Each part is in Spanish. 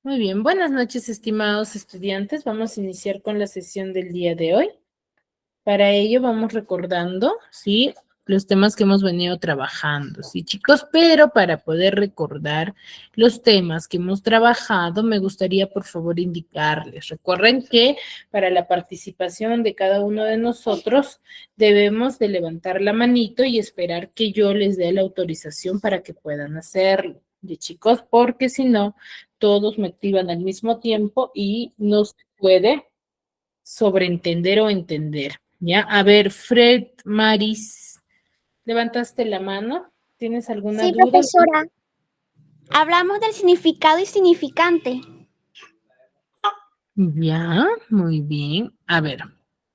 Muy bien, buenas noches, estimados estudiantes. Vamos a iniciar con la sesión del día de hoy. Para ello vamos recordando, ¿sí? Los temas que hemos venido trabajando, ¿sí, chicos? Pero para poder recordar los temas que hemos trabajado, me gustaría, por favor, indicarles. Recuerden que para la participación de cada uno de nosotros debemos de levantar la manito y esperar que yo les dé la autorización para que puedan hacerlo, ¿de chicos? Porque si no, todos me activan al mismo tiempo y no se puede sobreentender o entender, ¿ya? A ver, Fred, Maris, ¿levantaste la mano? ¿Tienes alguna Sí, duda? profesora. Hablamos del significado y significante. Ya, muy bien. A ver,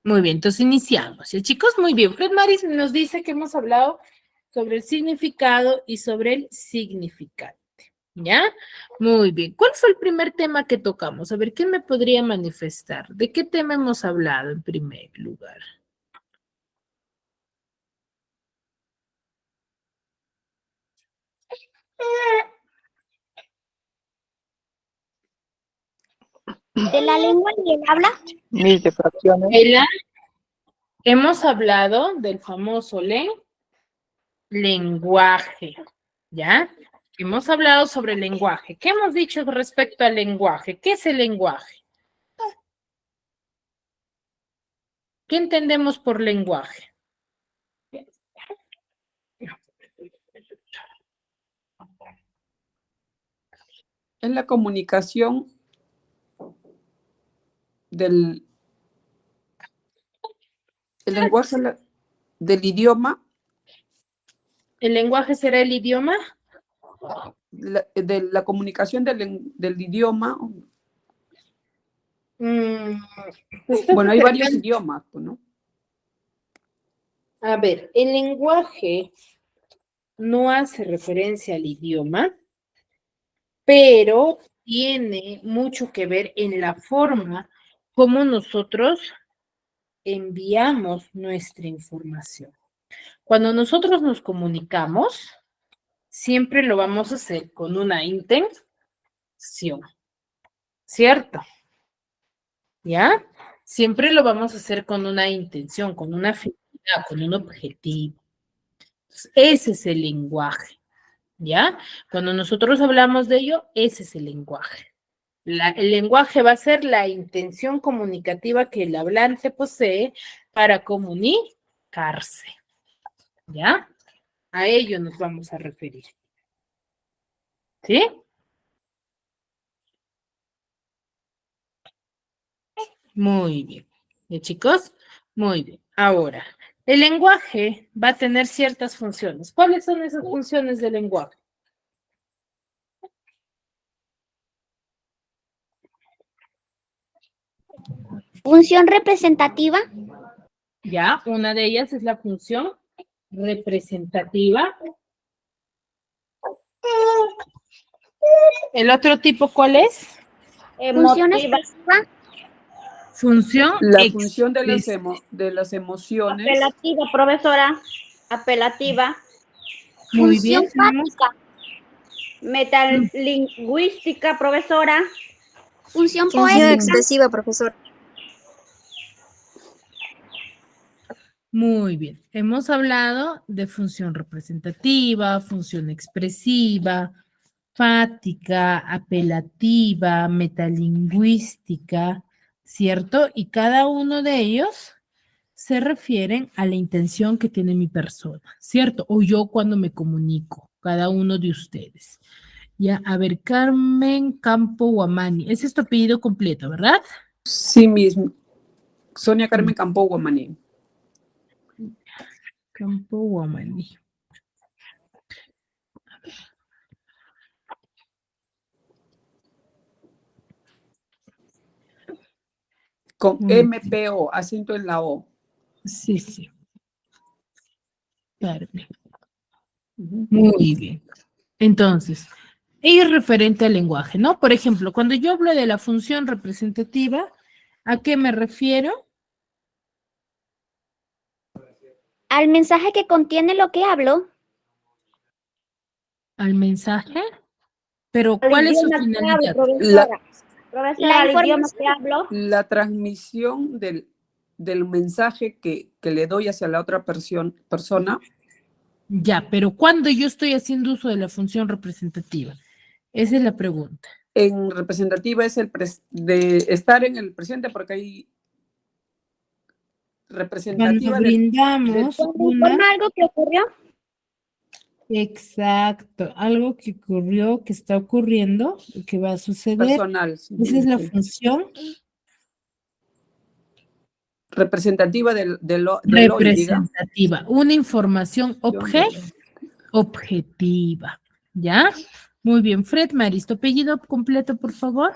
muy bien, entonces iniciamos. ¿Sí, chicos? Muy bien. Fred Maris nos dice que hemos hablado sobre el significado y sobre el significante. ¿Ya? Muy bien. ¿Cuál fue el primer tema que tocamos? A ver, ¿quién me podría manifestar? ¿De qué tema hemos hablado en primer lugar? ¿De la lengua y el habla? Mis de fracciones. Hemos hablado del famoso lenguaje, ¿ya? Hemos hablado sobre el lenguaje. ¿Qué hemos dicho respecto al lenguaje? ¿Qué es el lenguaje? ¿Qué entendemos por lenguaje? Es la comunicación del el lenguaje del idioma, ¿El lenguaje será el idioma? de la comunicación del idioma. Bueno, hay varios idiomas, ¿no? A ver, el lenguaje no hace referencia al idioma, pero tiene mucho que ver en la forma como nosotros enviamos nuestra información. Cuando nosotros nos comunicamos, siempre lo vamos a hacer con una intención, ¿cierto? ¿Ya? Siempre lo vamos a hacer con una intención, con una finalidad, con un objetivo. Entonces, ese es el lenguaje, ¿ya? Cuando nosotros hablamos de ello, ese es el lenguaje. El lenguaje va a ser la intención comunicativa que el hablante posee para comunicarse, ¿ya? A ello nos vamos a referir. ¿Sí? Muy bien. ¿Ya, chicos? Muy bien. Ahora, el lenguaje va a tener ciertas funciones. ¿Cuáles son esas funciones del lenguaje? Función representativa. Ya, una de ellas es la función representativa. ¿El otro tipo cuál es? Función expresiva. Función La función de expresiva. las emociones. Apelativa, profesora. Apelativa. Muy Función bien, tenemos. fáctica. Metalingüística, profesora. Función Función poética. expresiva, profesor. Muy bien. Hemos hablado de función representativa, función expresiva, fática, apelativa, metalingüística, ¿cierto? Y cada uno de ellos se refieren a la intención que tiene mi persona, ¿cierto? O yo cuando me comunico, cada uno de ustedes. Ya, a ver, Carmen Campo Guamani. Ese es tu apellido completo, ¿verdad? Sí mismo. Sonia Carmen Campo Guamaní. Campo Guamani. Con MPO, acento en la O. Sí, sí. Carmen. Muy bien. Entonces, es referente al lenguaje, ¿no? Por ejemplo, cuando yo hablo de la función representativa, ¿a qué me refiero? Al mensaje que contiene lo que hablo. Al mensaje, Pero El ¿cuál es su idioma que hablo, finalidad? profesora. Profesora, La el idioma información. que hablo. La transmisión del mensaje que le doy hacia la otra persona Ya, pero ¿cuándo yo estoy haciendo uso de la función representativa? Esa es la pregunta. en representativa es de estar en el presente, porque hay Cuando representativa brindamos Cuando una, informa algo que ocurrió. exacto, algo que ocurrió, que está ocurriendo, que va a suceder. personal. Esa es la función Representativa del hoy, diga. representativa, una información objetiva, ¿ya? Muy bien, Fred Maris, tu apellido completo, por favor.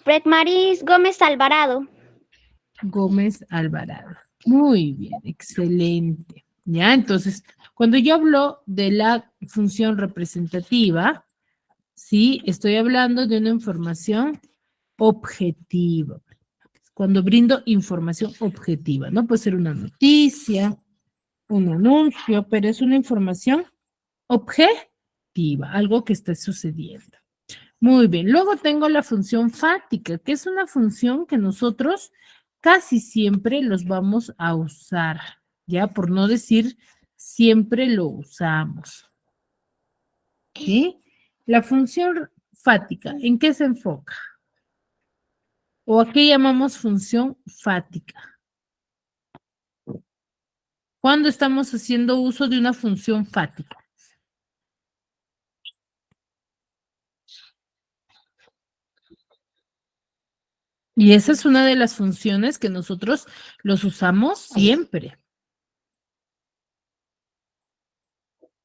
Fred Maris Gómez Alvarado. Gómez Alvarado. Muy bien, excelente. ¿Ya? Entonces, cuando yo hablo de la función representativa, sí, estoy hablando de una información objetiva. Cuando brindo información objetiva, ¿no? Puede ser una noticia, un anuncio, pero es una información objetiva, algo que está sucediendo. Muy bien, luego tengo la función fática, que es una función que nosotros casi siempre los vamos a usar, ya por no decir siempre lo usamos. ¿Sí? La función fática, ¿en qué se enfoca? ¿O a qué llamamos función fática? ¿Cuándo estamos haciendo uso de una función fática? Y esa es una de las funciones que nosotros los usamos siempre.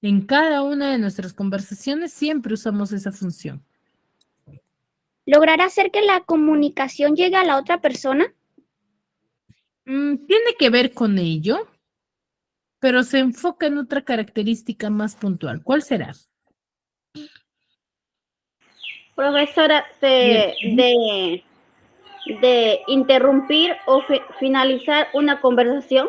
En cada una de nuestras conversaciones siempre usamos esa función. Lograr hacer que la comunicación llegue a la otra persona. Tiene que ver con ello, pero se enfoca en otra característica más puntual. ¿Cuál será? Profesora, de interrumpir o finalizar una conversación.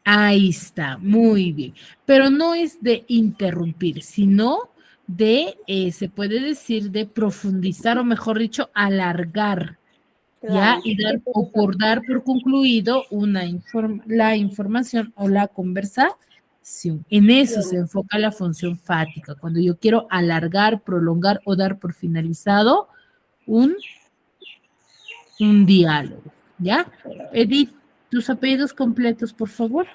Ahí está, muy bien. Pero no es de interrumpir, sino de, se puede decir, de profundizar o mejor dicho, alargar, ¿ya? Claro. Y dar o por dar por concluido la información o la conversación. En eso se enfoca la función fática, cuando yo quiero alargar, prolongar o dar por finalizado un diálogo, ¿ya? Edith, tus apellidos completos, por favor.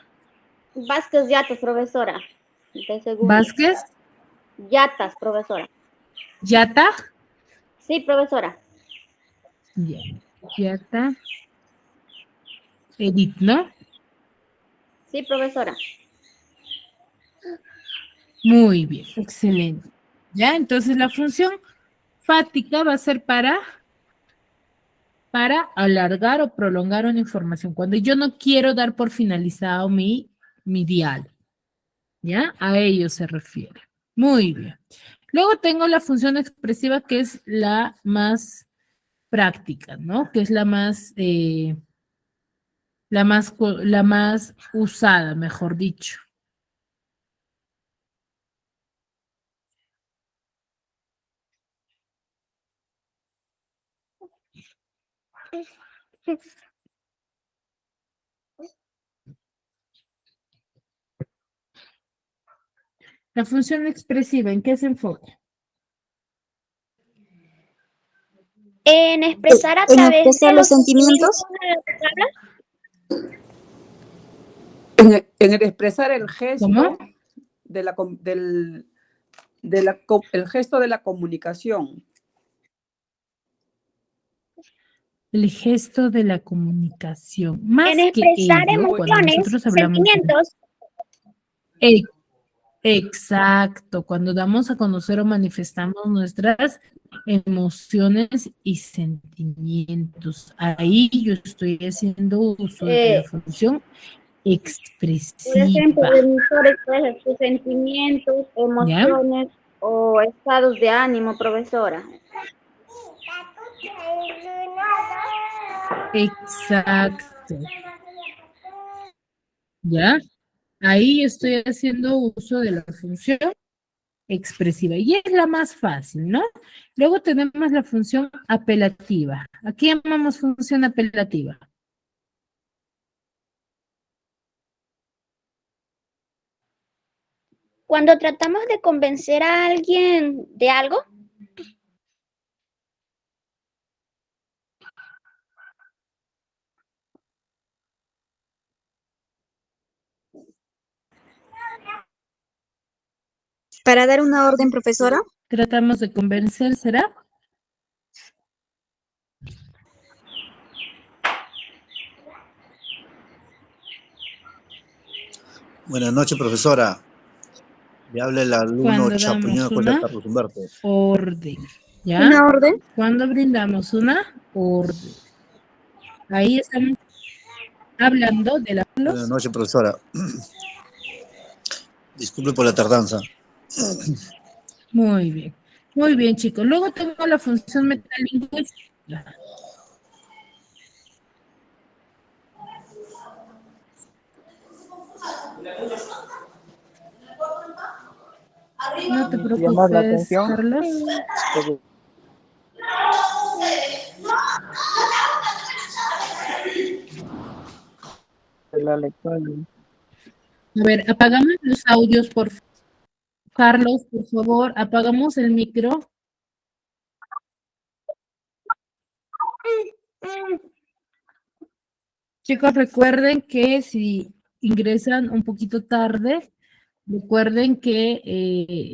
Vázquez Yatas, profesora. De segundo. Vázquez, Yatas, profesora. Yata, Sí, profesora. ya, Yata, Edith, ¿no? Sí, profesora. Muy bien, excelente. ¿Ya? Entonces la función fática va a ser para alargar o prolongar una información. Cuando yo no quiero dar por finalizado mi diálogo. ¿Ya? A ello se refiere. Muy bien. Luego tengo la función expresiva que es la más práctica, ¿no? Que es la más usada, mejor dicho. La función expresiva, ¿en qué se enfoca? En expresar a En través expresar de los sentimientos. En el expresar el gesto ¿Cómo? el gesto de la comunicación. El gesto de la comunicación. Más En que expresar ello, cuando emociones, nosotros hablamos de... sentimientos. Exacto, cuando damos a conocer o manifestamos nuestras emociones y sentimientos. Ahí yo estoy haciendo uso de la función Por ejemplo, expresiva. el emisor expresa sus sentimientos, ¿Ya? emociones o estados de ánimo, profesora. Exacto. ¿Ya? Ahí estoy haciendo uso de la función expresiva. Y es la más fácil, ¿no? Luego tenemos la función apelativa. ¿A qué llamamos función apelativa? Cuando tratamos de convencer a alguien de algo, Para dar una orden, profesora. Tratamos de convencer, ¿será? Buenas noches, profesora. Le habla el alumno Cuando Chapulín damos Escuela una Carlos Humberto. orden, ¿ya? ¿Una orden? Cuando brindamos una orden. Ahí estamos hablando de la... Buenas noches, profesora. Disculpe por la tardanza. Muy bien, chicos. Luego tengo la función metalingüística. No te preocupes, Carlos. A ver, apagamos los audios, por favor. Carlos, por favor, apagamos el micro. Chicos, recuerden que si ingresan un poquito tarde, recuerden que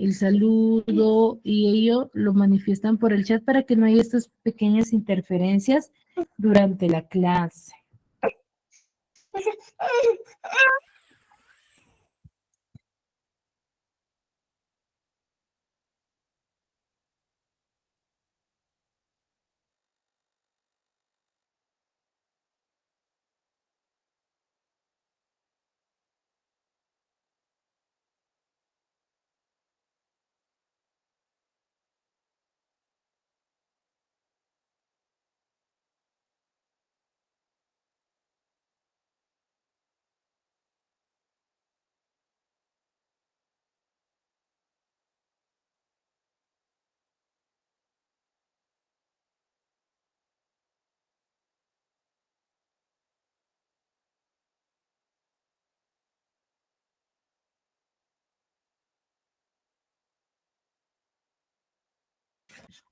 el saludo y ello lo manifiestan por el chat para que no haya estas pequeñas interferencias durante la clase.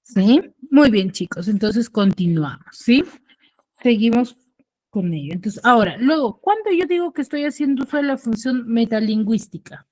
¿Sí? Muy bien, chicos. Entonces continuamos, ¿sí? Seguimos con ello. Entonces, ahora, luego, ¿cuándo yo digo que estoy haciendo uso de la función metalingüística?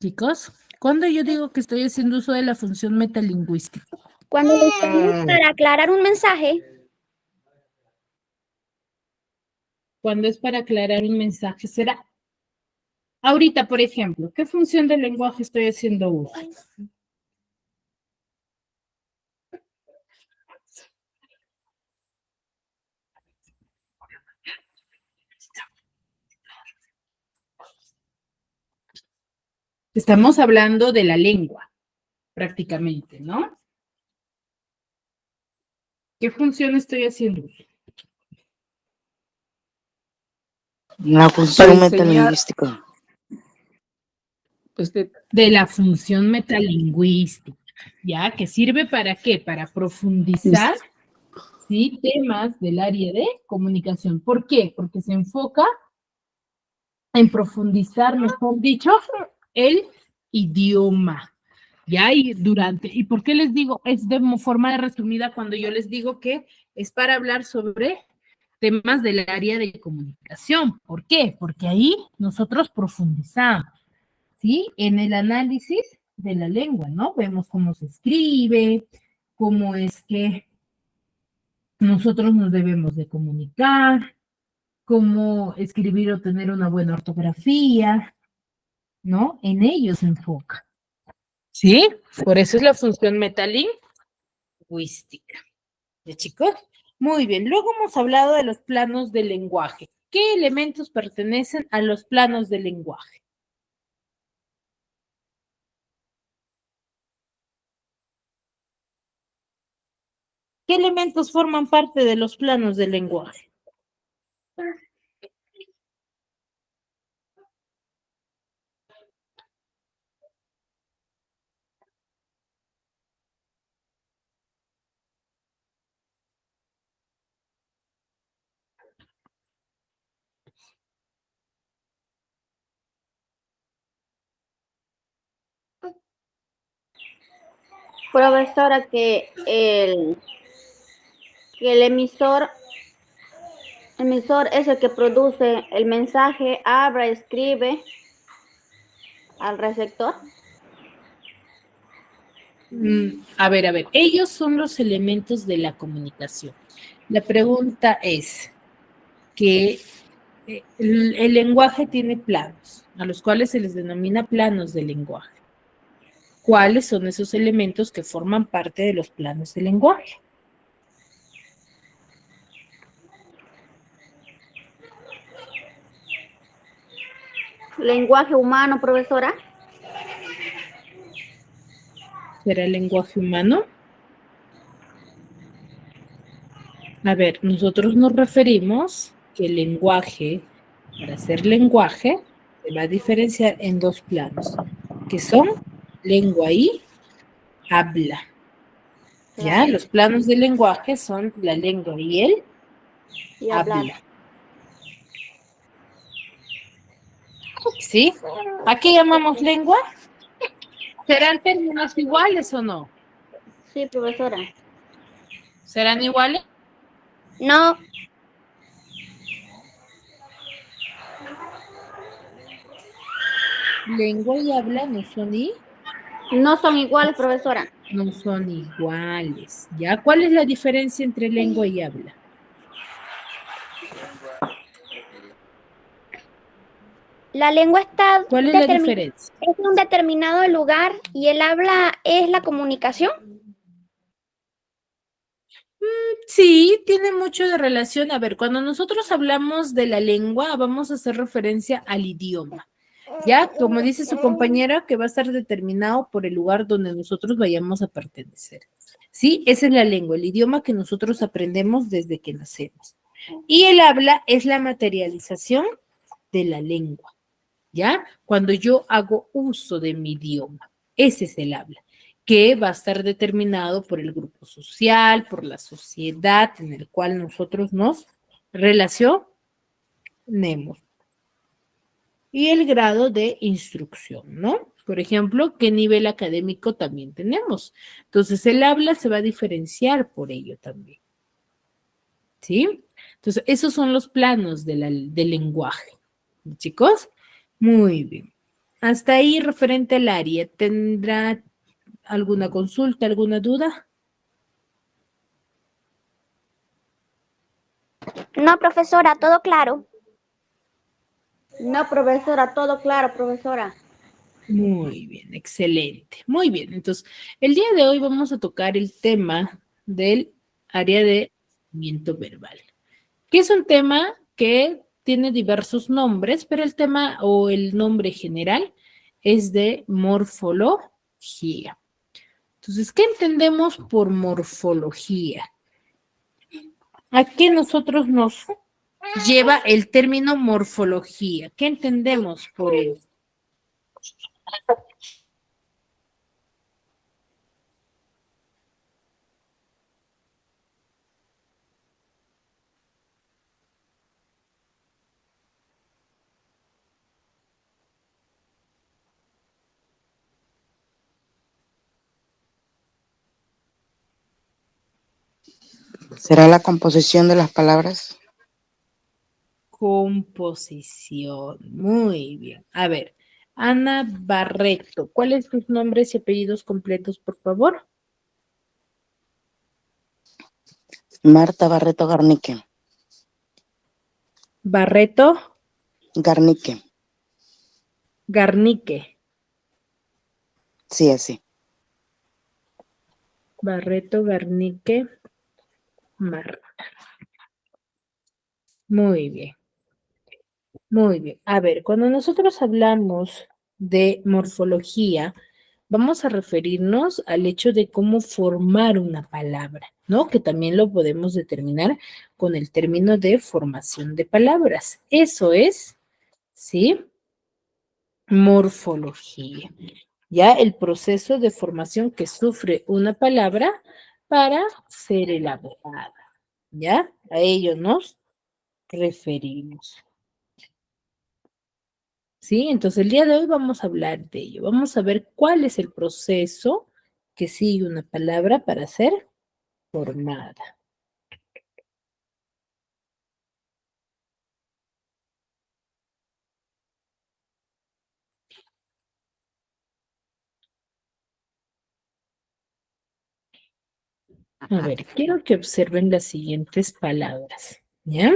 Chicos, ¿cuándo yo digo que estoy haciendo uso de la función metalingüística? cuando lo usamos para aclarar un mensaje, Cuando es para aclarar un mensaje, será. Ahorita, por ejemplo, ¿qué función del lenguaje estoy haciendo uso? Estamos hablando de la lengua, prácticamente, ¿no? ¿Qué función estoy haciendo uso? La función metalingüística. De la función metalingüística, ¿ya? ¿Que sirve para qué? Para profundizar, ¿sí? Temas del área de comunicación. ¿Por qué? Porque se enfoca en profundizar, mejor dicho, el idioma. ¿Ya? ¿Y por qué les digo? Es de forma resumida cuando yo les digo que es para hablar sobre temas del área de comunicación. ¿Por qué? Porque ahí nosotros profundizamos, ¿sí? En el análisis de la lengua, ¿no? Vemos cómo se escribe, cómo es que nosotros nos debemos de comunicar, cómo escribir o tener una buena ortografía, ¿no? En ello se enfoca. ¿Sí? Por eso es la función metalingüística. ¿Ya, chicos? Muy bien. Luego hemos hablado de los planos del lenguaje. ¿Qué elementos pertenecen a los planos del lenguaje? ¿Qué elementos forman parte de los planos del lenguaje? Profesora, que el emisor es el que produce el mensaje, habla, escribe al receptor. A ver, ellos son los elementos de la comunicación. La pregunta es que el lenguaje tiene planos, a los cuales se les denomina planos del lenguaje. ¿Cuáles son esos elementos que forman parte de los planos del lenguaje? Lenguaje humano, profesora. ¿Será el lenguaje humano? A ver, nosotros nos referimos que el lenguaje, para ser lenguaje, se va a diferenciar en dos planos, que son lengua y habla. ¿Ya? Los planos del lenguaje son la lengua y el Y hablar. habla. ¿Sí? ¿A qué llamamos lengua? ¿Serán términos iguales o no? Sí, profesora. ¿Serán iguales? No, Lengua y habla no son No son iguales, profesora. no son iguales. ¿Ya? ¿Cuál es la diferencia entre lengua y habla? la lengua está ¿Cuál es la determinada diferencia? en un determinado lugar y el habla es la comunicación. Sí, tiene mucho de relación. A ver, cuando nosotros hablamos de la lengua, vamos a hacer referencia al idioma. Ya, como dice su compañera, que va a estar determinado por el lugar donde nosotros vayamos a pertenecer. Sí, esa es la lengua, el idioma que nosotros aprendemos desde que nacemos. Y el habla es la materialización de la lengua. ¿Ya? Cuando yo hago uso de mi idioma, ese es el habla, que va a estar determinado por el grupo social, por la sociedad en el cual nosotros nos relacionemos y el grado de instrucción, ¿no? Por ejemplo, ¿qué nivel académico también tenemos? Entonces, el habla se va a diferenciar por ello también, ¿sí? Entonces, esos son los planos del lenguaje, chicos. Muy bien. Hasta ahí referente al área. ¿Tendrá alguna consulta, alguna duda? No, profesora, todo claro. No, profesora, todo claro, profesora. Muy bien, excelente. Muy bien, entonces el día de hoy vamos a tocar el tema del área de conocimiento verbal, que es un tema que tiene diversos nombres, pero el tema o el nombre general es de morfología. Entonces, ¿qué entendemos por morfología? ¿A qué nosotros nos lleva el término morfología? ¿Qué entendemos por él? ¿Será la composición de las palabras? Composición. Muy bien. A ver, Ana Barreto, ¿cuáles tus nombres y apellidos completos, por favor? Marta Barreto Garnique. Barreto, Garnique. Garnique. Sí, así. Barreto, Garnique, Marta. Muy bien. Muy bien. A ver, cuando nosotros hablamos de morfología, vamos a referirnos al hecho de cómo formar una palabra, ¿no? Que también lo podemos determinar con el término de formación de palabras. Eso es, ¿sí? Morfología. Ya el proceso de formación que sufre una palabra para ser elaborada. ¿Ya? A ello nos referimos. ¿Sí? Entonces el día de hoy vamos a hablar de ello. Vamos a ver cuál es el proceso que sigue una palabra para ser formada. A ver, quiero que observen las siguientes palabras, ¿ya?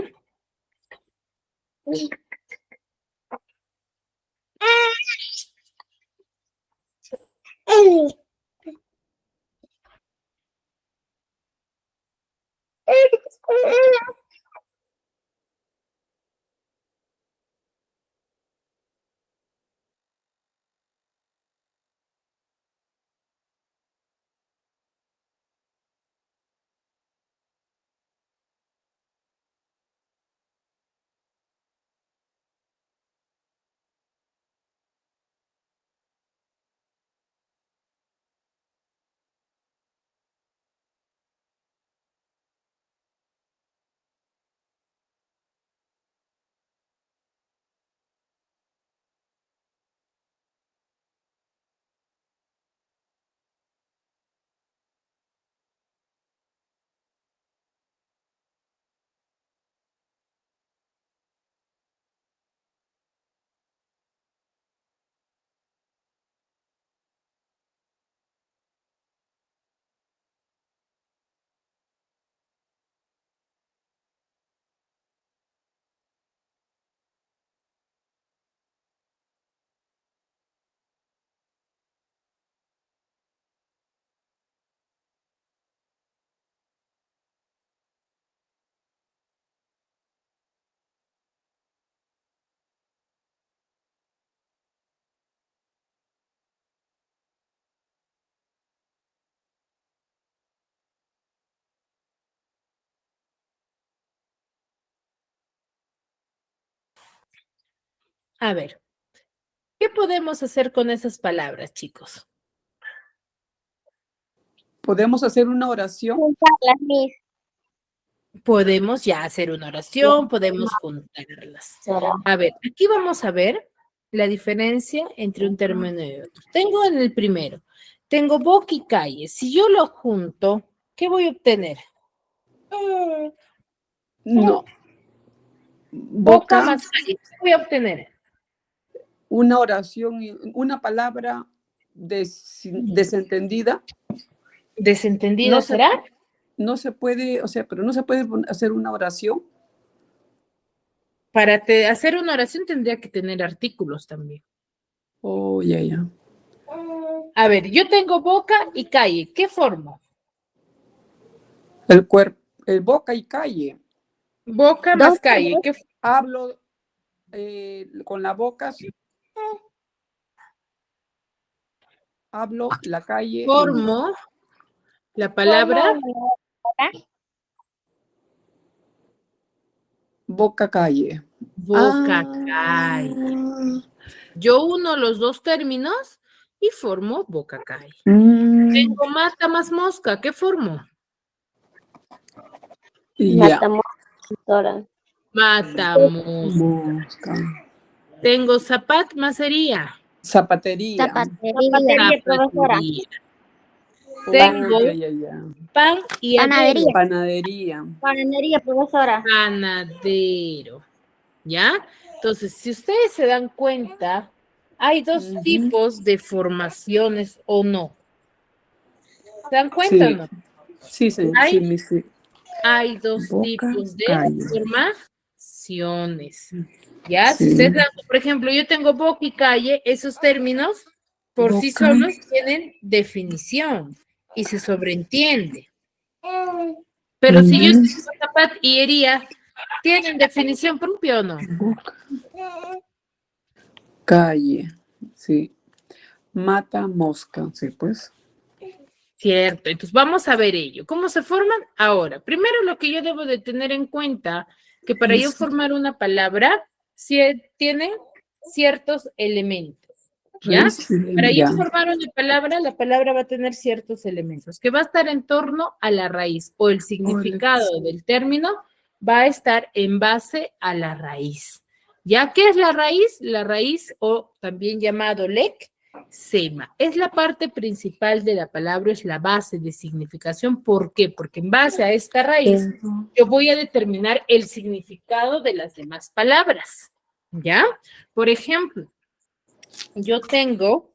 A ver, ¿qué podemos hacer con esas palabras, chicos? ¿Podemos hacer una oración? Juntarlas, Miss. Podemos ya hacer una oración, podemos juntarlas. A ver, aquí vamos a ver la diferencia entre un término y otro. Tengo en el primero, tengo boca y calle. Si yo lo junto, ¿qué voy a obtener? No. Boca Boca, más calle. ¿Qué voy a obtener? una oración, una palabra desentendida. ¿Desentendida No se, será? no se puede, o sea, pero no se puede hacer una oración. Para hacer una oración tendría que tener artículos también. Oh, ya, ya. A ver, yo tengo boca y calle. ¿Qué formo? El cuerpo, el boca y calle. Boca más calle. ¿Qué Hablo con la boca, hablo la calle. formo? La palabra Boca calle. boca calle. Yo uno los dos términos y formo boca calle. Tengo mata más mosca. ¿Qué formo? Ya. Mata mosca. Mosca. Tengo zapat más hería. Zapatería. Zapatería, profesora. Zapatería. Oh, Tengo ya. pan y adero. Panadería. Panadería. Panadería, profesora. Panadero. ¿Ya? Entonces, si ustedes se dan cuenta, hay dos Ujú. tipos de formaciones o no. ¿Se dan cuenta o Sí, no? sí, sí, Hay, sí. hay dos Boca, tipos de calle. formación. expresiones. ¿Ya? Si Sí. ustedes dan, por ejemplo, yo tengo boca y calle, esos términos por sí Boca. solos tienen definición y se sobreentiende. Pero si yo digo zapato y hería, ¿tienen definición propia o no? Boca. Calle, sí. Mata mosca, sí, pues. Cierto, entonces vamos a ver ello. ¿Cómo se forman? Ahora, primero lo que yo debo de tener en cuenta, que para yo formar una palabra, tiene ciertos elementos, ¿ya? Para yo formar una palabra, la palabra va a tener ciertos elementos, que va a estar en torno a la raíz, o el significado del término va a estar en base a la raíz. ¿Ya? ¿Qué es la raíz? La raíz, o también llamado lexema, es la parte principal de la palabra, es la base de significación. ¿Por qué? Porque en base a esta raíz yo voy a determinar el significado de las demás palabras, ¿ya? Por ejemplo, yo tengo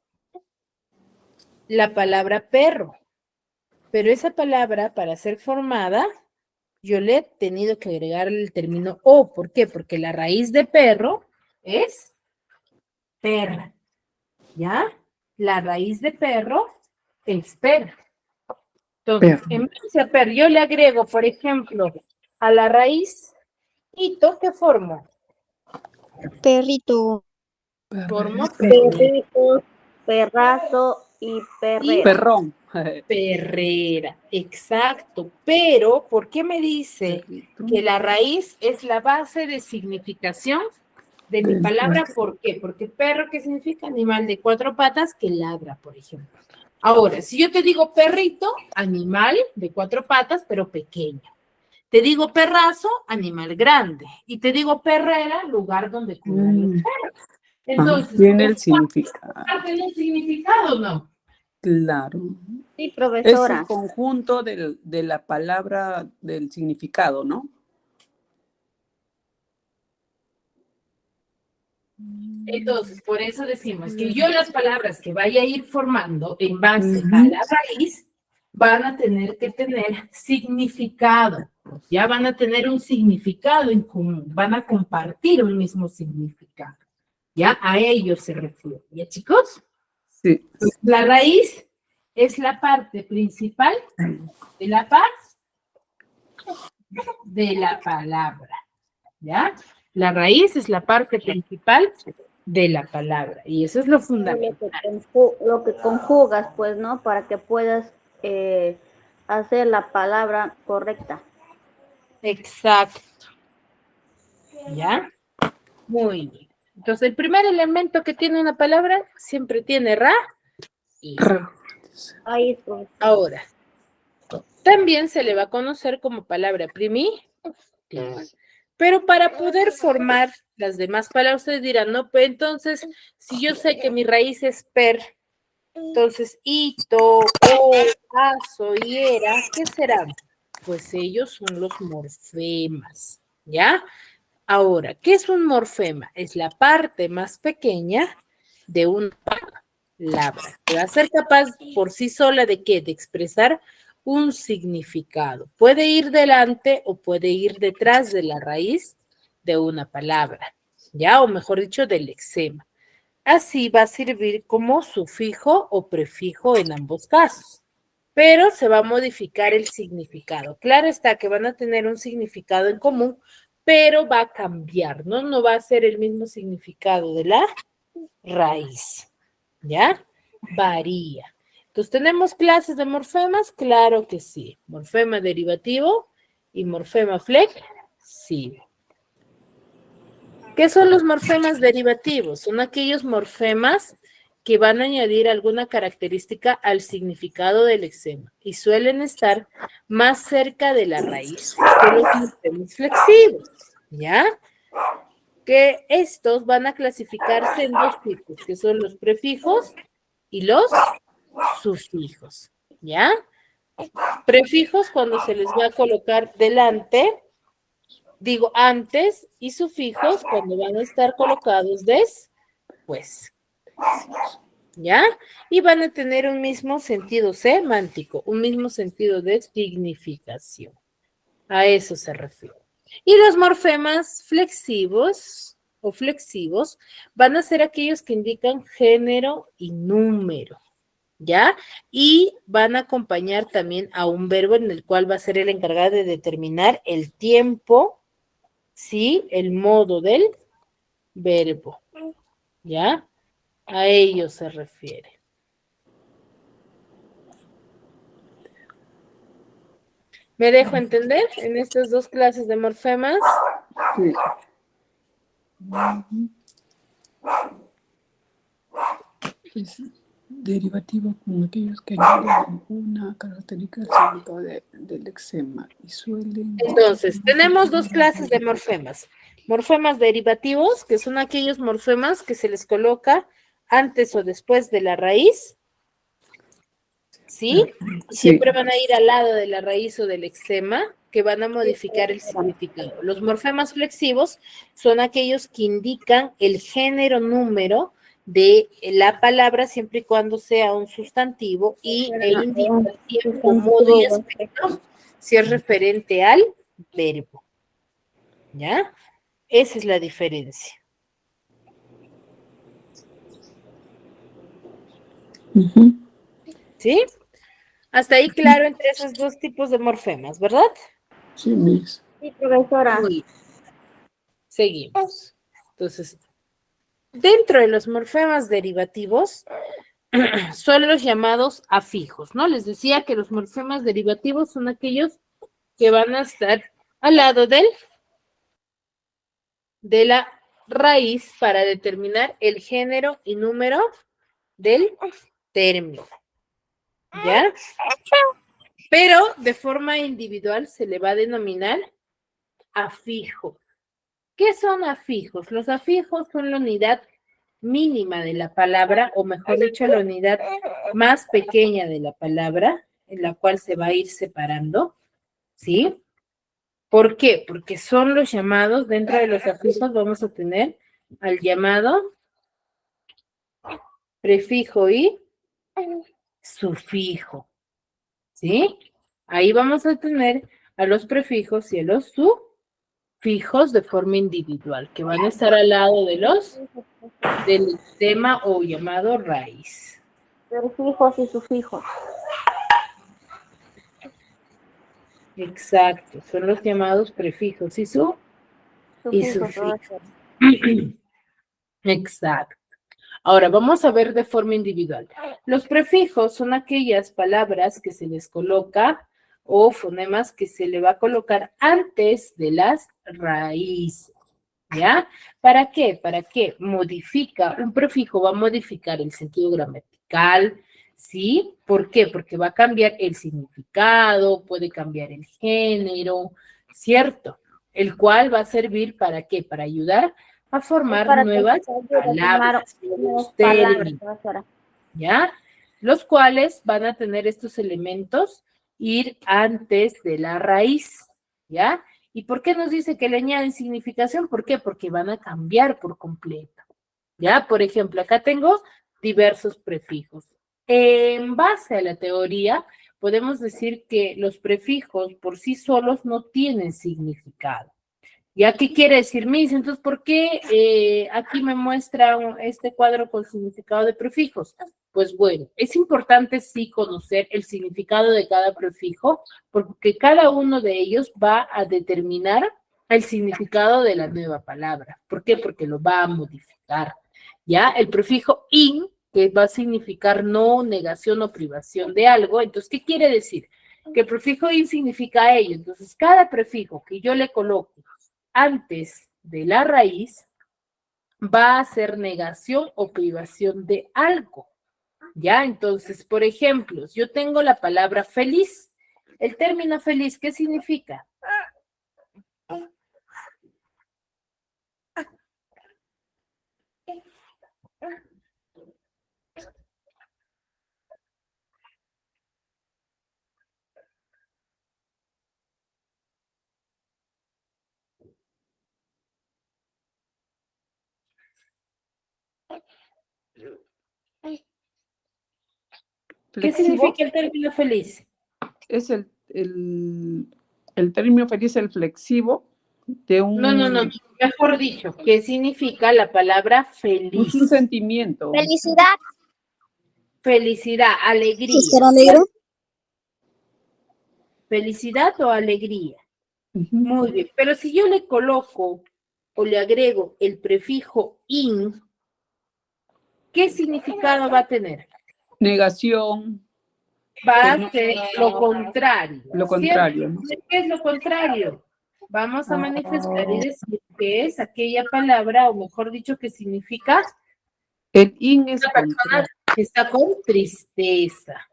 la palabra perro, pero esa palabra, para ser formada, yo le he tenido que agregar el término o. ¿Por qué? Porque la raíz de perro es perra, ¿ya? La raíz de perro es perra. Entonces, en vez de perro, yo le agrego, por ejemplo, a la raíz hito, ¿qué formo? Perrito. Formo Perrito, perrazo y perrera. Perrón. perrera, exacto. Pero, ¿por qué me dice que la raíz es la base de significación de mi palabra? ¿Por qué? Porque perro, ¿qué significa? Animal de 4 patas que ladra, por ejemplo. Ahora, si yo te digo perrito, animal de 4 patas, pero pequeño. Te digo perrazo, animal grande. Y te digo perrera, lugar donde cuidan los perros. Entonces, tiene el significado. ¿tiene el significado o no? Claro. Sí, Es profesora. el conjunto de la palabra, del significado, ¿no? Entonces, por eso decimos que yo las palabras que vaya a ir formando en base a la raíz van a tener que tener significado. Ya van a tener un significado en común, van a compartir un mismo significado. Ya a ello se refiere. ¿Ya, chicos? Sí. Pues la raíz es la parte principal de la paz de la palabra. ¿Ya? La raíz es la parte principal de la palabra y eso es lo fundamental. Lo que conjugas, pues, ¿no? Para que puedas hacer la palabra correcta. Exacto. ¿Ya? Muy bien. Entonces, el primer elemento que tiene una palabra siempre tiene ra y. Ahí es, profesora. Ahora, también se le va a conocer como palabra primitiva. Pero para poder formar las demás palabras, ustedes dirán, no, pues entonces, si yo sé que mi raíz es per, entonces ito, o, aso, hiera, ¿qué serán? Pues ellos son los morfemas, ¿ya? Ahora, ¿qué es un morfema? Es la parte más pequeña de una palabra, que va a ser capaz por sí sola de ¿qué? De expresar un significado. Puede ir delante o puede ir detrás de la raíz de una palabra, ¿ya? O mejor dicho, del lexema. Así va a servir como sufijo o prefijo en ambos casos, pero se va a modificar el significado. Claro está que van a tener un significado en común, pero va a cambiar, ¿no? No va a ser el mismo significado de la raíz, ¿ya? Varía. Entonces, ¿tenemos clases de morfemas? Claro que sí. Morfema derivativo y morfema flexivo. ¿Qué son los morfemas derivativos? Son aquellos morfemas que van a añadir alguna característica al significado del lexema y suelen estar más cerca de la raíz que los morfemas flexivos, ¿ya? Que estos van a clasificarse en 2 tipos, que son los prefijos y los sufijos, ¿ya? Prefijos cuando se les va a colocar delante, digo antes, y sufijos cuando van a estar colocados después, ¿ya? Y van a tener un mismo sentido semántico, un mismo sentido de significación. A eso se refiere. Y los morfemas flexivos o flexivos van a ser aquellos que indican género y número, ¿ya? Y van a acompañar también a un verbo en el cual va a ser el encargado de determinar el tiempo, ¿sí? El modo del verbo, ¿ya? A ello se refiere. ¿Me dejo entender en estas dos clases de morfemas? Sí. Es derivativo con aquellos que añaden una característica al significado del lexema y suelen... Entonces, tenemos dos clases de morfemas. Morfemas derivativos, que son aquellos morfemas que se les coloca antes o después de la raíz, ¿sí? Y siempre van a ir al lado de la raíz o del lexema, que van a modificar el significado. Los morfemas flexivos son aquellos que indican el género número de la palabra siempre y cuando sea un sustantivo y indica el tiempo, modo y aspecto si es referente al verbo. ¿Ya? Esa es la diferencia. ¿Sí? Hasta ahí claro entre esos dos tipos de morfemas, ¿verdad? Sí, Miss. Sí, profesora. Muy bien. Seguimos. Entonces, dentro de los morfemas derivativos son los llamados afijos, ¿no? Les decía que los morfemas derivativos son aquellos que van a estar al lado de la raíz para determinar el género y número del término. ¿Ya? Pero de forma individual se le va a denominar afijo. ¿Qué son afijos? Los afijos son la unidad mínima de la palabra, o mejor dicho, la unidad más pequeña de la palabra, en la cual se va a ir separando, ¿sí? ¿Por qué? Porque son los llamados, dentro de los afijos vamos a tener al llamado prefijo y sufijo, ¿sí? Ahí vamos a tener a los prefijos y a los sufijos de forma individual, que van a estar al lado de del tema o llamado raíz. Prefijos y sufijos. Exacto, son los llamados prefijos y sufijos. Exacto. Ahora vamos a ver de forma individual. Los prefijos son aquellas palabras que se les coloca o fonemas que se le va a colocar antes de las raíces, ¿ya? ¿Para qué? Para que modifica, un prefijo va a modificar el sentido gramatical, ¿sí? ¿Por qué? Porque va a cambiar el significado, puede cambiar el género, ¿cierto? El cual va a servir ¿para qué? Para ayudar a formar nuevas palabras, nuevos términos, ¿ya? Los cuales van a tener estos elementos ir antes de la raíz, ¿ya? ¿Y por qué nos dice que le añaden significación? ¿Por qué? Porque van a cambiar por completo, ¿ya? Por ejemplo, acá tengo diversos prefijos. En base a la teoría, podemos decir que los prefijos por sí solos no tienen significado. ¿Ya qué quiere decir, Miss? Entonces, ¿por qué aquí me muestra este cuadro con significado de prefijos? Pues bueno, es importante sí conocer el significado de cada prefijo, porque cada uno de ellos va a determinar el significado de la nueva palabra. ¿Por qué? Porque lo va a modificar. ¿Ya? El prefijo in, que va a significar no, negación o privación de algo. Entonces, ¿qué quiere decir? Que el prefijo in significa ello. Entonces, cada prefijo que yo le coloque antes de la raíz va a ser negación o privación de algo. ¿Ya? Entonces, por ejemplo, yo tengo la palabra feliz. El término feliz, ¿qué significa? ¿Qué significa el término feliz? Es el término feliz, el flexivo, de un, No, mejor dicho, ¿qué significa la palabra feliz? un sentimiento. Felicidad. Felicidad, alegría. ¿Estar alegre? ¿Felicidad o alegría? Ujú. Muy bien, pero si yo le coloco o le agrego el prefijo in, ¿qué significado va a tener? Negación, Va que a no- ser lo contrario. lo ¿cierto? contrario, ¿no? ¿Qué es lo contrario? Vamos a manifestar y decir que es aquella palabra, o mejor dicho, que significa El in es una persona contrario. que está con tristeza.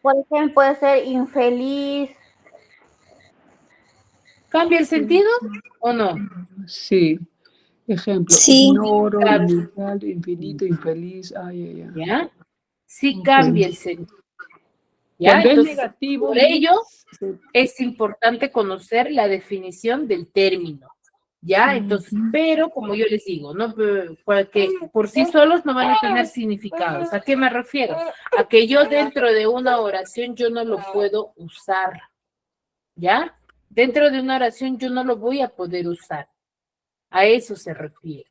Por ejemplo, puede ser infeliz. ¿Cambia el sentido o no? Sí. Ejemplo, Sí. ignoro, Claro. inmortal, infinito, infeliz. Ay, ay, ay. ¿Ya? Sí Ok. cambia el sentido. ¿Ya? Cuando es Entonces, negativo, por Liz, ello es importante conocer la definición del término. ¿Ya? Entonces, pero como yo les digo, ¿no? Porque por sí solos no van a tener significados. ¿A qué me refiero? A que yo dentro de una oración yo no lo puedo usar. ¿Ya? Dentro de una oración yo no lo voy a poder usar. A eso se refiere.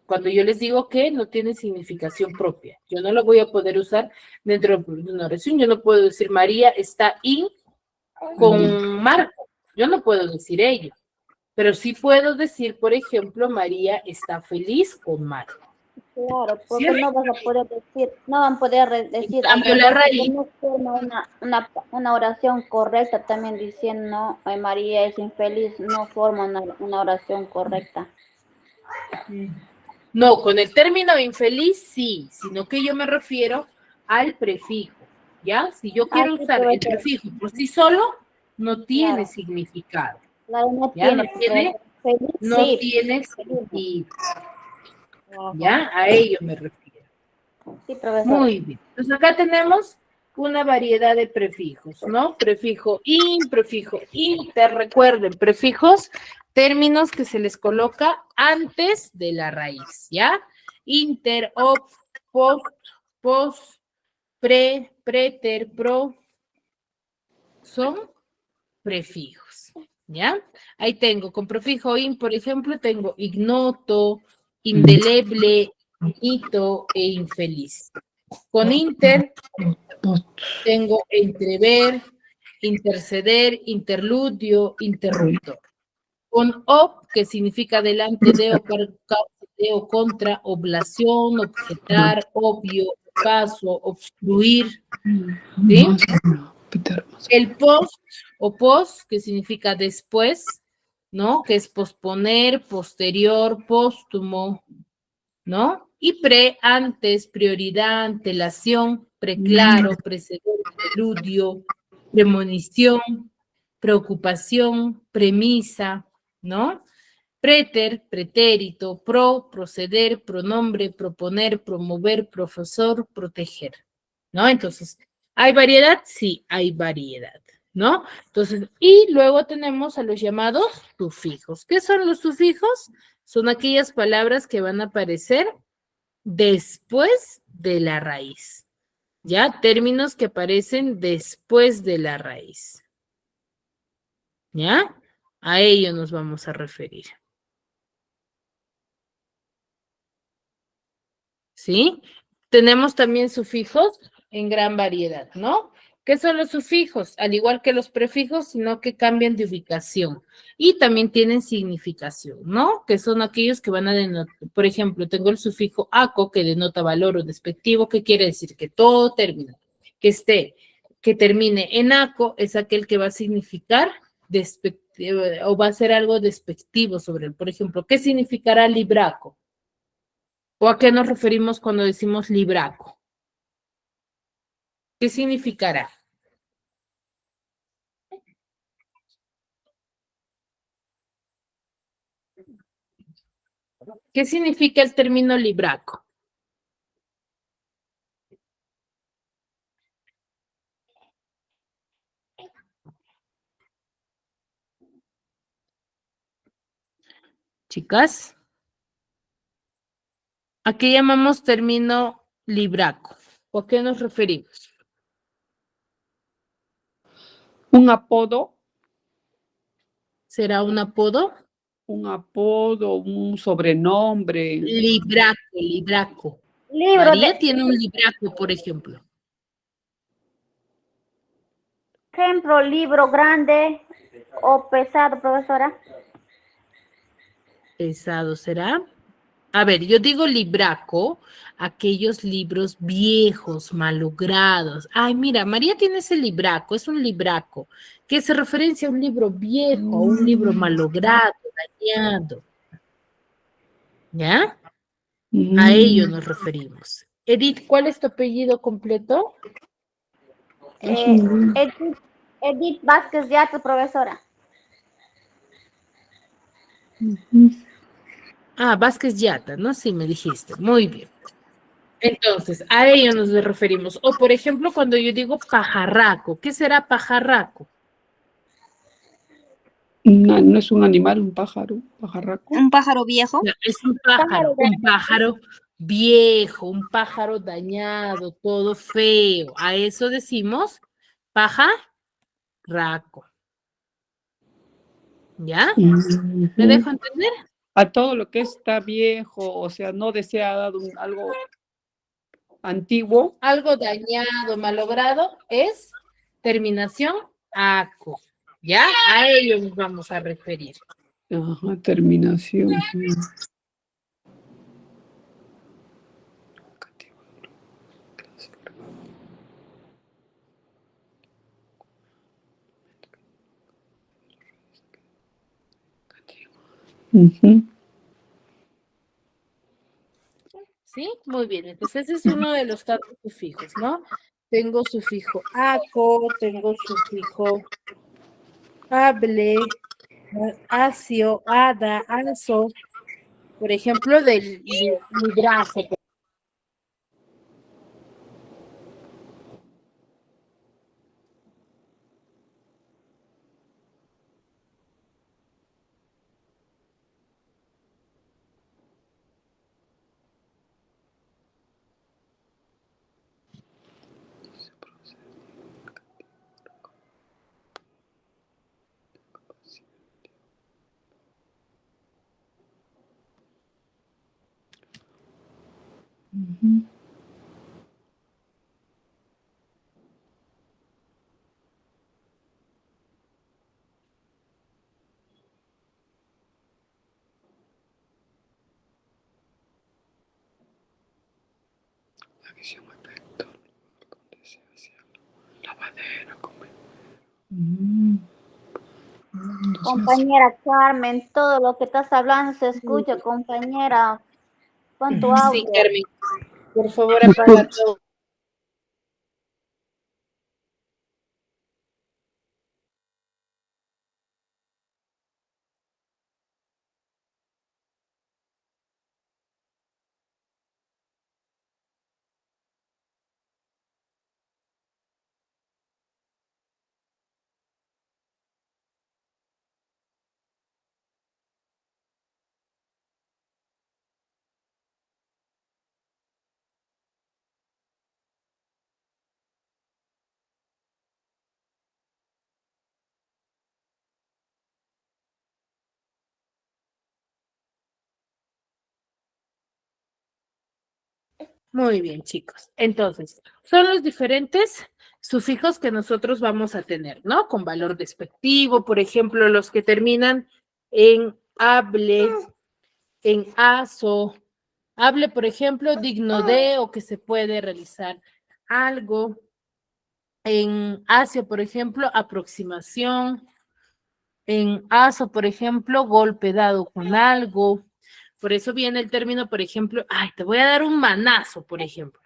Cuando yo les digo que no tiene significación propia, yo no lo voy a poder usar dentro de una oración. Yo no puedo decir María está in con Marco. Yo no puedo decir ello. Pero sí puedo decir, por ejemplo, María está feliz con Marco. Claro, porque ¿Cierto? no vas a poder decir, no van a poder decir al cambio, la revés, porque raíz. no forma una oración correcta también diciendo "Ay, María es infeliz", no forma una oración correcta. No, con el término infeliz sí, sino que yo me refiero al prefijo, ¿ya? Si yo quiero Sí, usar el profesor, prefijo por sí solo, no tiene claro, significado, claro, no ¿ya? No tiene, tiene, profesor. Feliz, no sí, tiene feliz, no. sentido, Ajá. ¿ya? A ello me refiero. Sí, profesor. Muy bien. Entonces acá tenemos una variedad de prefijos, ¿no? Prefijo in, prefijo inter, recuerden, prefijos, términos que se les coloca antes de la raíz, ¿ya? Inter, op, post, pos, pre, preter, pro, son prefijos, ¿ya? Ahí tengo, con prefijo in, por ejemplo, tengo ignoto, indeleble, hito e infeliz. Con inter tengo entrever, interceder, interludio, interruptor. Con op, que significa delante de o causa de o contra, oblación, objetar, obvio, paso, obstruir, ¿sí? El post o pos, que significa después, ¿no? Que es posponer, posterior, póstumo, ¿no? Y pre, antes, prioridad, antelación, preclaro, precedente, preludio, premonición, preocupación, premisa, ¿no? Preter, pretérito, pro, proceder, pronombre, proponer, promover, profesor, proteger, ¿no? Entonces, ¿hay variedad? Sí, hay variedad, ¿no? Entonces, y luego tenemos a los llamados sufijos. ¿Qué son los sufijos? Son aquellas palabras que van a aparecer después de la raíz, ¿ya? Términos que aparecen después de la raíz, ¿ya? A ello nos vamos a referir. ¿Sí? Tenemos también sufijos en gran variedad, ¿no? ¿Qué son los sufijos? Al igual que los prefijos, sino que cambian de ubicación y también tienen significación, ¿no? Que son aquellos que van a denotar, por ejemplo, tengo el sufijo aco que denota valor o despectivo, que quiere decir que todo término que termine en aco es aquel que va a significar despectivo o va a ser algo despectivo sobre él. Por ejemplo, ¿qué significará libraco? ¿O a qué nos referimos cuando decimos libraco? ¿Qué significará? ¿Qué significa el término libraco? Chicas, ¿a qué llamamos término libraco? ¿O a qué nos referimos? Un apodo ¿Será un apodo? Un apodo, un sobrenombre. Libraco. Libro María de tiene un libraco, por ejemplo. ejemplo, libro grande o pesado, profesora. Pesado será. A ver, yo digo libraco, aquellos libros viejos, malogrados. Ay, mira, María tiene ese libraco, es un libraco, que se referencia a un libro viejo, a un libro malogrado, dañado. ¿Ya? A ello nos referimos. Edith, ¿cuál es tu apellido completo? Edith Vázquez Yato, profesora. Ah, Vázquez Yata, ¿no? Sí, me dijiste. Muy bien. Entonces, a ello nos referimos. O, por ejemplo, cuando yo digo pajarraco, ¿qué será pajarraco? No es un animal, un pájaro, pajarraco. Un pájaro viejo. No, es un pájaro viejo, un pájaro dañado, todo feo. A eso decimos pajarraco. ¿Ya? ¿Me dejo entender? A todo lo que está viejo, o sea, no deseado, algo antiguo. Algo dañado, malogrado, es terminación aco. ¿Ya? A ello nos vamos a referir. Ajá, terminación. Ujú. ¿Sí? Muy bien. Entonces, ese es uno de los tantos sufijos, ¿no? Tengo sufijo aco, tengo sufijo able, asio, ada, aso. Por ejemplo, del librazo. Ujú. La visión aspecto, donde se hacía lavadero, comer. Compañera Carmen, todo lo que estás hablando se escucha, compañera. Pon tu Sí, audio. Carmen. Por favor, apaga todo. Muy bien, chicos. Entonces, son los diferentes sufijos que nosotros vamos a tener, ¿no? Con valor despectivo, por ejemplo, los que terminan en hable, en aso. Hable, por ejemplo, digno de o que se puede realizar algo. En asio, por ejemplo, aproximación. En aso, por ejemplo, golpe dado con algo. Por eso viene el término, por ejemplo, ay, te voy a dar un manazo, por ejemplo.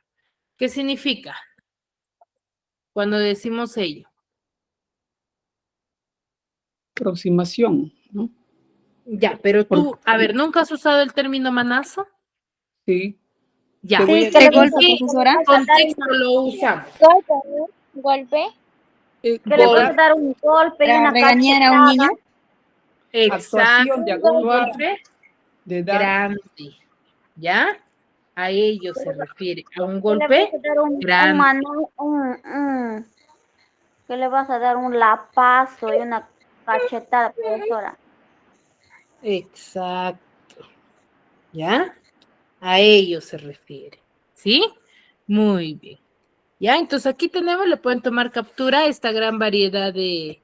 ¿Qué significa cuando decimos ello? Aproximación, ¿no? Ya, pero tú, a ver, ¿nunca has usado el término manazo? Sí. Ya. Te voy a Sí, que ¿Qué le ¿En golpe, qué profesora? contexto lo usamos? golpe. Que le vas a dar dar un golpe y ¿Para una regañar a un niño? cachetada. Exacto. actuación de Un actuar, golpe de dar. grande. ¿Ya? A ello se refiere, a un Que le vas golpe a dar un grande. que le vas a dar un lapazo y una cachetada, profesora. Exacto. ¿Ya? A ello se refiere. ¿Sí? Muy bien. ¿Ya? Entonces aquí tenemos, le pueden tomar captura a esta gran variedad de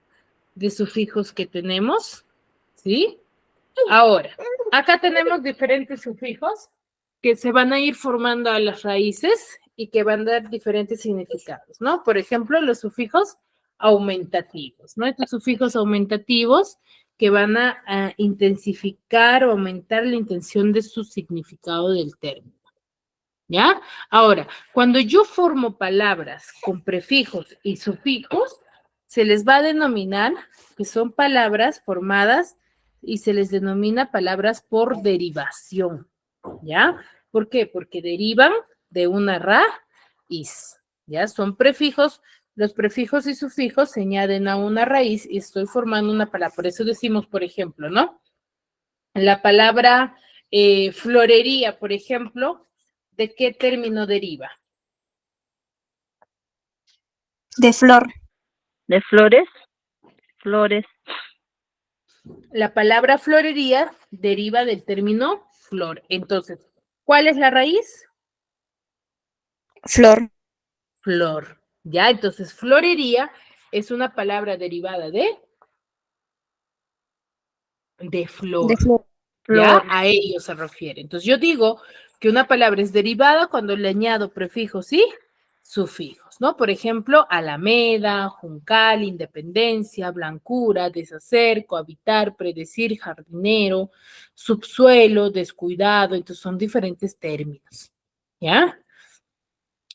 sufijos que tenemos. ¿Sí? Ahora, acá tenemos diferentes sufijos que se van a ir formando a las raíces y que van a dar diferentes significados, ¿no? Por ejemplo, los sufijos aumentativos, ¿no? Estos sufijos aumentativos que van a intensificar o aumentar la intención de su significado del término. ¿Ya? Ahora, cuando yo formo palabras con prefijos y sufijos, se les va a denominar que son palabras formadas y se les denomina palabras por derivación. ¿Ya? ¿Por qué? Porque derivan de una raíz. ¿Ya? Son prefijos. Los prefijos y sufijos se añaden a una raíz y estoy formando una palabra. Por eso decimos, por ejemplo, ¿no? La palabra florería, por ejemplo, ¿de qué término deriva? De flor. De flores, flores, La palabra florería deriva del término flor. Entonces, ¿cuál es la raíz? Flor. Flor. ¿Ya? Entonces, florería es una palabra derivada de flor. De flor. ¿Ya? flor, A ello se refiere. Entonces, yo digo que una palabra es derivada cuando le añado prefijos y sufijos, ¿no? Por ejemplo, alameda, juncal, independencia, blancura, deshacer, cohabitar, predecir, jardinero, subsuelo, descuidado. Entonces, son diferentes términos. ¿Ya?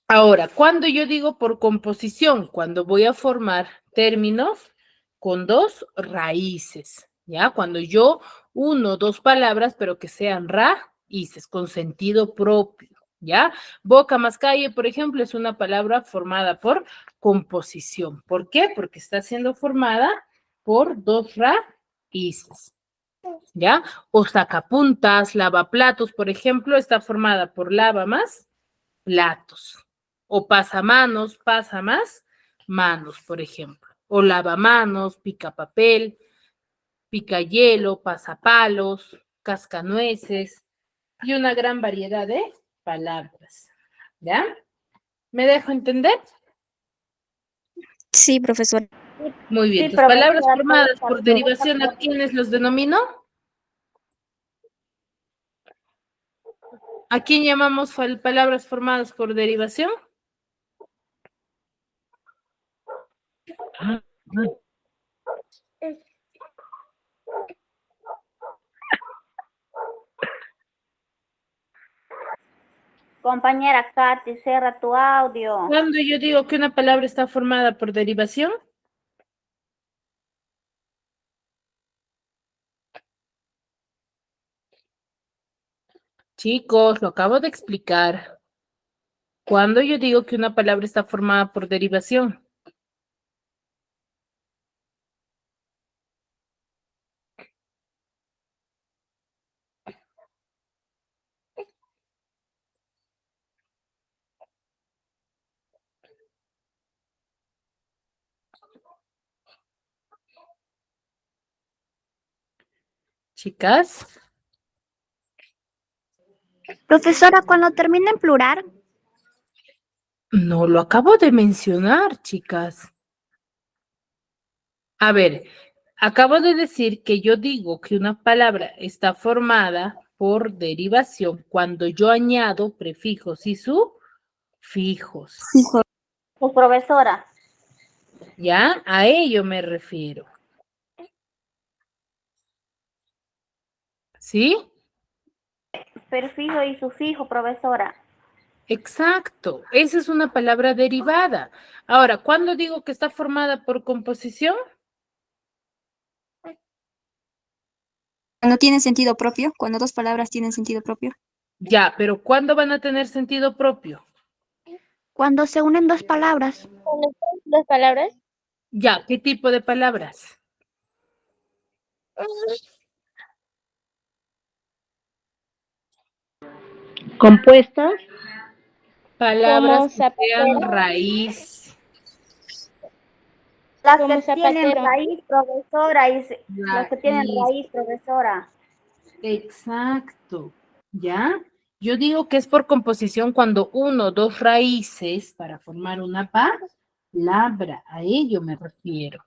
Ahora, cuando yo digo por composición, cuando voy a formar términos con dos raíces, ¿ya? Cuando yo uno dos palabras, pero que sean raíces, con sentido propio, ¿ya? Boca más calle, por ejemplo, es una palabra formada por composición. ¿Por qué? Porque está siendo formada por dos raíces, ¿ya? O sacapuntas, lavaplatos, por ejemplo, está formada por lava más platos. O pasamanos, pasa más manos, por ejemplo. O lavamanos, picapapel, picayelo, pasapalos, cascanueces y una gran variedad de palabras. ¿Ya? ¿Me dejo entender? Sí, profesor. Muy bien. Sí, Tus palabras profesora, formadas todo por está derivación, ¿a quiénes los denomino? ¿A quién llamamos palabras formadas por derivación? Compañera Katy, cierra tu audio. Cuando yo digo que una palabra está formada por derivación, chicos, lo acabo de explicar. Cuando yo digo que una palabra está formada por derivación, chicas, Profesora, cuando termina en plural, no lo acabo de mencionar, chicas. A ver, acabo de decir que yo digo que una palabra está formada por derivación cuando yo añado prefijos y sufijos. Hijo. Pues, profesora, ¿Ya? A ello me refiero. ¿Sí? prefijo y sufijo, profesora. Exacto. Esa es una palabra derivada. Ahora, ¿cuándo digo que está formada por composición? Cuando tienen sentido propio, cuando dos palabras tienen sentido propio. Ya, pero ¿cuándo van a tener sentido propio? cuando se unen dos palabras, dos palabras, Ya, ¿qué tipo de palabras? compuestas, Palabras como que sean zapato, raíz. Las Como que tienen zapatero. raíz, profesora, las que tienen Raíz. raíz, profesora. Exacto. ¿Ya? Yo digo que es por composición cuando uno o dos raíces para formar una palabra. A ello me refiero.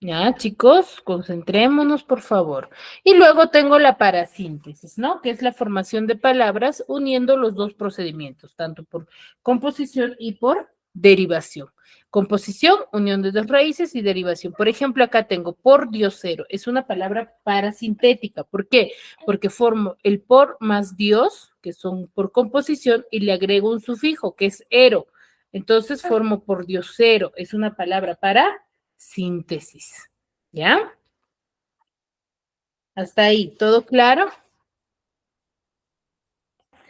Ya, chicos, concentrémonos, por favor. Y luego tengo la parasíntesis, ¿no? Que es la formación de palabras uniendo los dos procedimientos, tanto por composición y por derivación. Composición, unión de dos raíces y derivación. Por ejemplo, acá tengo por diosero. Es una palabra parasintética. ¿Por qué? Porque formo el por más dios, que son por composición, y le agrego un sufijo, que es ero. Entonces formo por diosero. Es una palabra para síntesis. ¿Ya? Hasta ahí, ¿todo claro?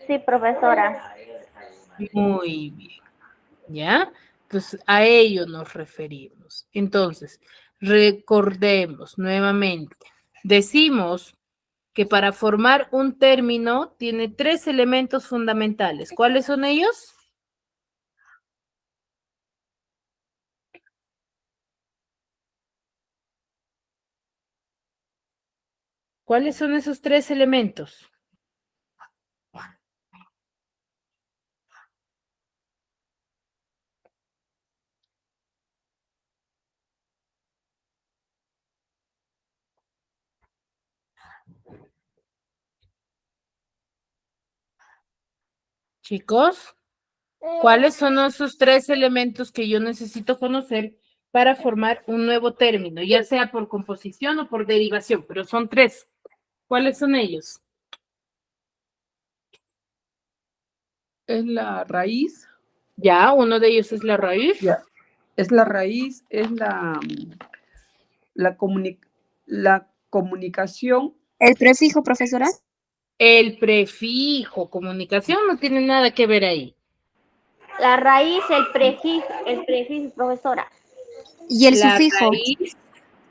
Sí, profesora. Muy bien. ¿Ya? Entonces, a ello nos referimos. Entonces, recordemos nuevamente. Decimos que para formar un término tiene tres elementos fundamentales. ¿Cuáles son ellos? ¿Cuáles son esos tres elementos? Chicos, ¿cuáles son esos tres elementos que yo necesito conocer para formar un nuevo término, ya sea por composición o por derivación? Pero son tres. ¿Cuáles son ellos? Es la raíz, Ya, uno de ellos es la raíz. ya, es la raíz, es la comunicación, El prefijo, profesora. El prefijo, comunicación, no tiene nada que ver ahí. La raíz, el prefijo, profesora. Y el La sufijo. raíz,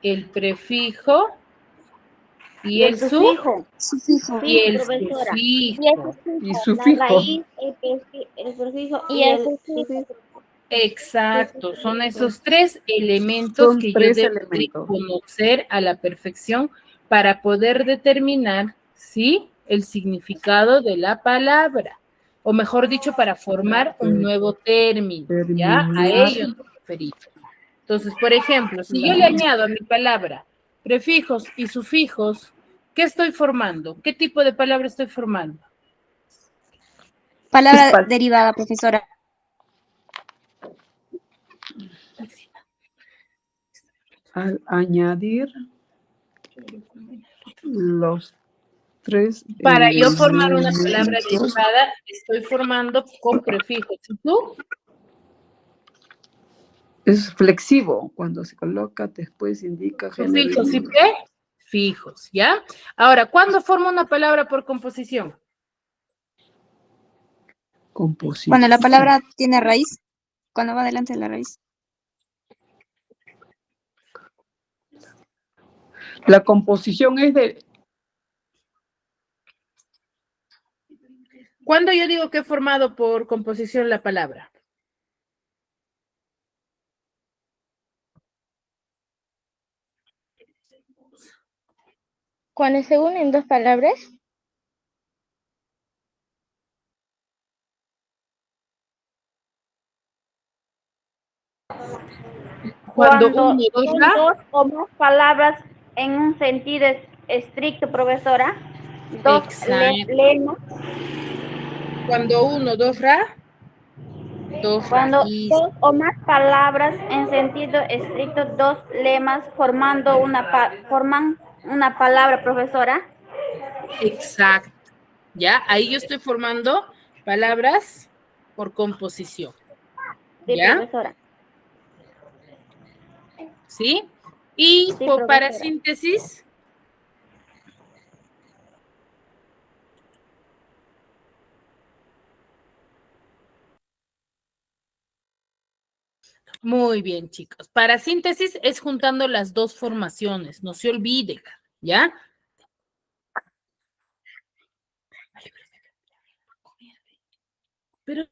el prefijo y Y el el sufijo. Sufijo. y Sí, el profesora. Y el sufijo. y sufijo. La sufijo. raíz, el prefijo Y y el el sufijo. sufijo. Exacto, son esos tres elementos Son que yo tres debo de elementos. conocer a la perfección para poder determinar, ¿sí?, el significado de la palabra, o mejor dicho, para formar un nuevo término, ¿ya? A Terminar ello nos referimos. Entonces, por ejemplo, si yo le la añado a mi palabra prefijos y sufijos, ¿qué estoy formando? ¿Qué tipo de palabra estoy formando? Palabra derivada, profesora. al añadir los tres Para yo formar una palabra elementos. derivada, estoy formando con prefijos. ¿Y tú? Es flexivo. Cuando se coloca, después indica género y Sufijos y número. prefijos, ¿ya? Ahora, ¿cuándo formo una palabra por composición? Cuando la Composición. palabra tiene raíz, cuando va delante de la raíz. La composición es de ¿Cuándo yo digo que he formado por composición la palabra? Cuando se unen dos palabras. Cuando Cuando uno, dos, son la, dos o más palabras en un sentido estricto, profesora, dos exacto. lemas. Cuando uno, dos, ra, dos Cuando raíz, dos o más palabras en sentido estricto, dos lemas formando forman una palabra, profesora. exacto. ¿Ya? Ahí yo estoy formando palabras por composición. Sí, ¿Ya? profesora. ¿Sí? Y Sí, para profesora. síntesis, muy bien, chicos. Para síntesis es juntando las dos formaciones, no se olviden, ¿ya? Pero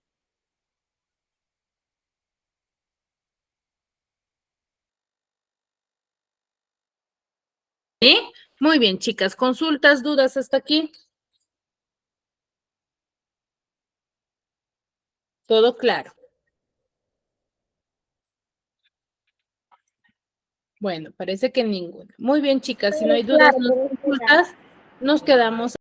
¿Sí? Muy bien, chicas. ¿Consultas, dudas hasta aquí? Todo claro. Bueno, parece que ninguna. Muy bien, chicas. Si no hay dudas, no hay consultas, nos quedamos